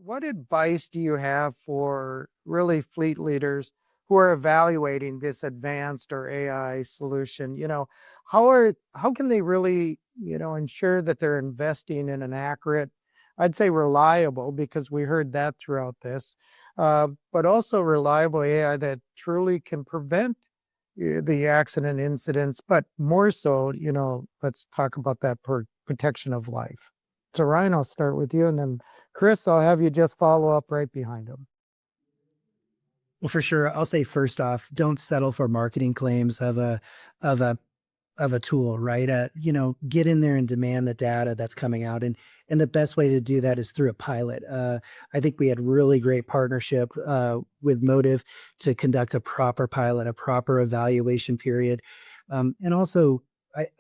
what advice do you have for really fleet leaders who are evaluating this advanced or AI solution? How can they really, ensure that they're investing in an accurate, I'd say reliable, because we heard that throughout this, but also reliable AI that truly can prevent the accident incidents, but more so, let's talk about that protection of life. So Ryan, I'll start with you, and then Chris, I'll have you just follow up right behind him. Well, for sure, I'll say first off, don't settle for marketing claims of a of a tool, right? Get in there and demand the data that's coming out, and the best way to do that is through a pilot. I think we had really great partnership with Motive to conduct a proper pilot, a proper evaluation period, and also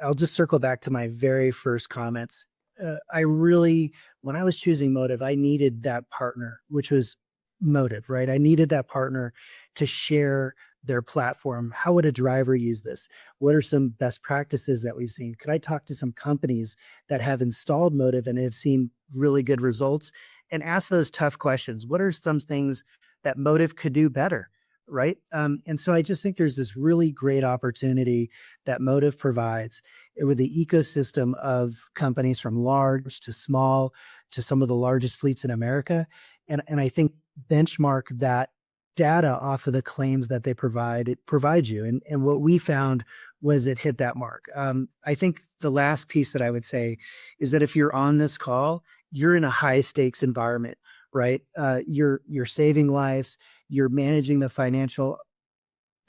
I'll just circle back to my very first comments. When I was choosing Motive, I needed that partner, which was Motive, right? I needed that partner to share their platform. How would a driver use this? What are some best practices that we've seen? Could I talk to some companies that have installed Motive and have seen really good results and ask those tough questions? What are some things that Motive could do better? Right. And so I just think there's this really great opportunity that Motive provides with the ecosystem of companies from large to small to some of the largest fleets in America. And I think benchmark that data off of the claims that they provide, it provides you. And what we found was it hit that mark. I think the last piece that I would say is that if you're on this call, you're in a high stakes environment, right? You're saving lives, you're managing the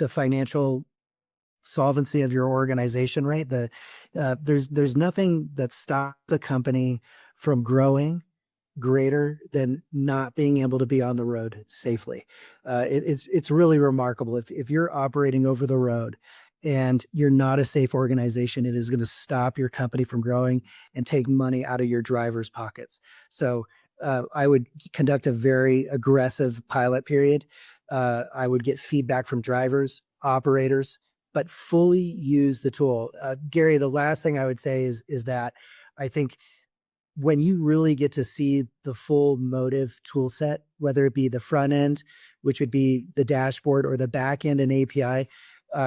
financial solvency of your organization, right? There's nothing that stops a company from growing greater than not being able to be on the road safely. It's really remarkable. If you're operating over the road and you're not a safe organization, it is going to stop your company from growing and take money out of your drivers' pockets. So I would conduct a very aggressive pilot period. I would get feedback from drivers, operators, but fully use the tool. Gary, the last thing I would say is that I think when you really get to see the full Motive tool set, whether it be the front end, which would be the dashboard, or the back end and API,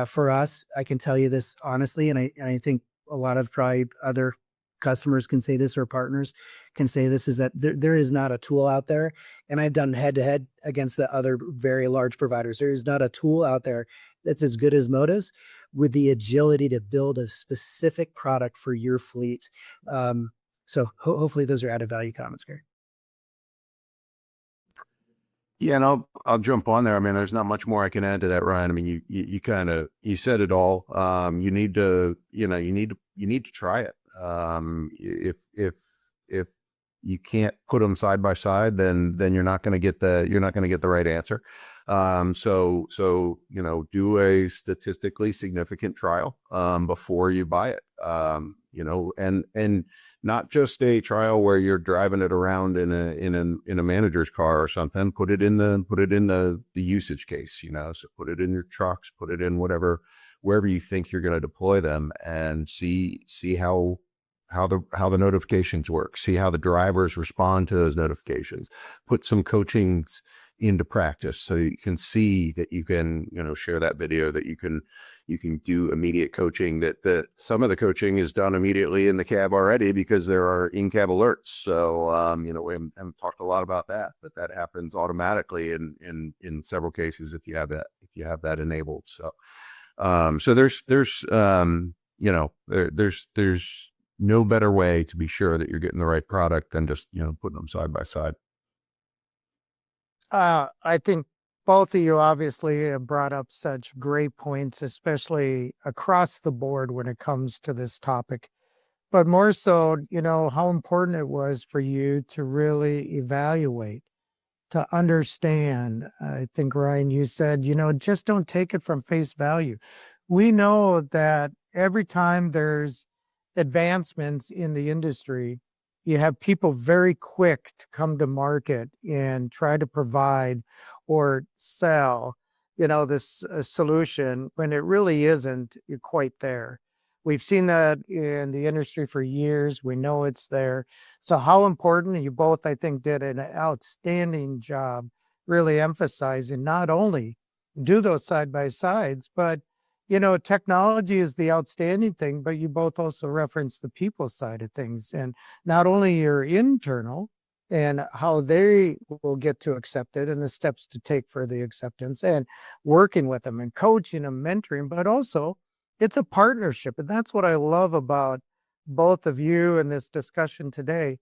for us, I can tell you this honestly, and I think a lot of probably other customers can say this, or partners can say this, is that there is not a tool out there, and I've done head-to-head against the other very large providers. There is not a tool out there that's as good as Motive's with the agility to build a specific product for your fleet. So hopefully those are added value comments, Gary. Yeah, and I'll jump on there. I mean, there's not much more I can add to that, Ryan. I mean, you kind of said it all. You need to try it. If you can't put them side by side, then you're not going to get the right answer. So do a statistically significant trial before you buy it. And not just a trial where you're driving it around in a manager's car or something. Put it in the usage case. So put it in your trucks, put it in wherever you think you're going to deploy them, and see how the notifications work. See how the drivers respond to those notifications. Put some coachings into practice so you can see that you can share that video, that you can do immediate coaching, that some of the coaching is done immediately in the cab already because there are in-cab alerts. So we haven't talked a lot about that, but that happens automatically in several cases if you have that enabled. So there's no better way to be sure that you're getting the right product than just putting them side by side. I think both of you obviously have brought up such great points, especially across the board when it comes to this topic. But more so, how important it was for you to really evaluate, to understand. I think, Ryan, you said, just don't take it from face value. We know that every time there's advancements in the industry, you have people very quick to come to market and try to provide or sell, this solution when it really isn't quite there. We've seen that in the industry for years. We know it's there. So how important, and you both, I think, did an outstanding job really emphasizing not only do those side by sides, but technology is the outstanding thing, but you both also reference the people side of things, and not only your internal and how they will get to accept it and the steps to take for the acceptance and working with them and coaching them, mentoring, but also it's a partnership. And that's what I love about both of you in this discussion today.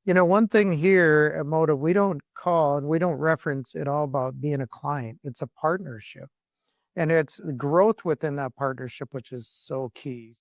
One thing here at Motive, we don't call and we don't reference it all about being a client. It's a partnership. And it's the growth within that partnership, which is so key.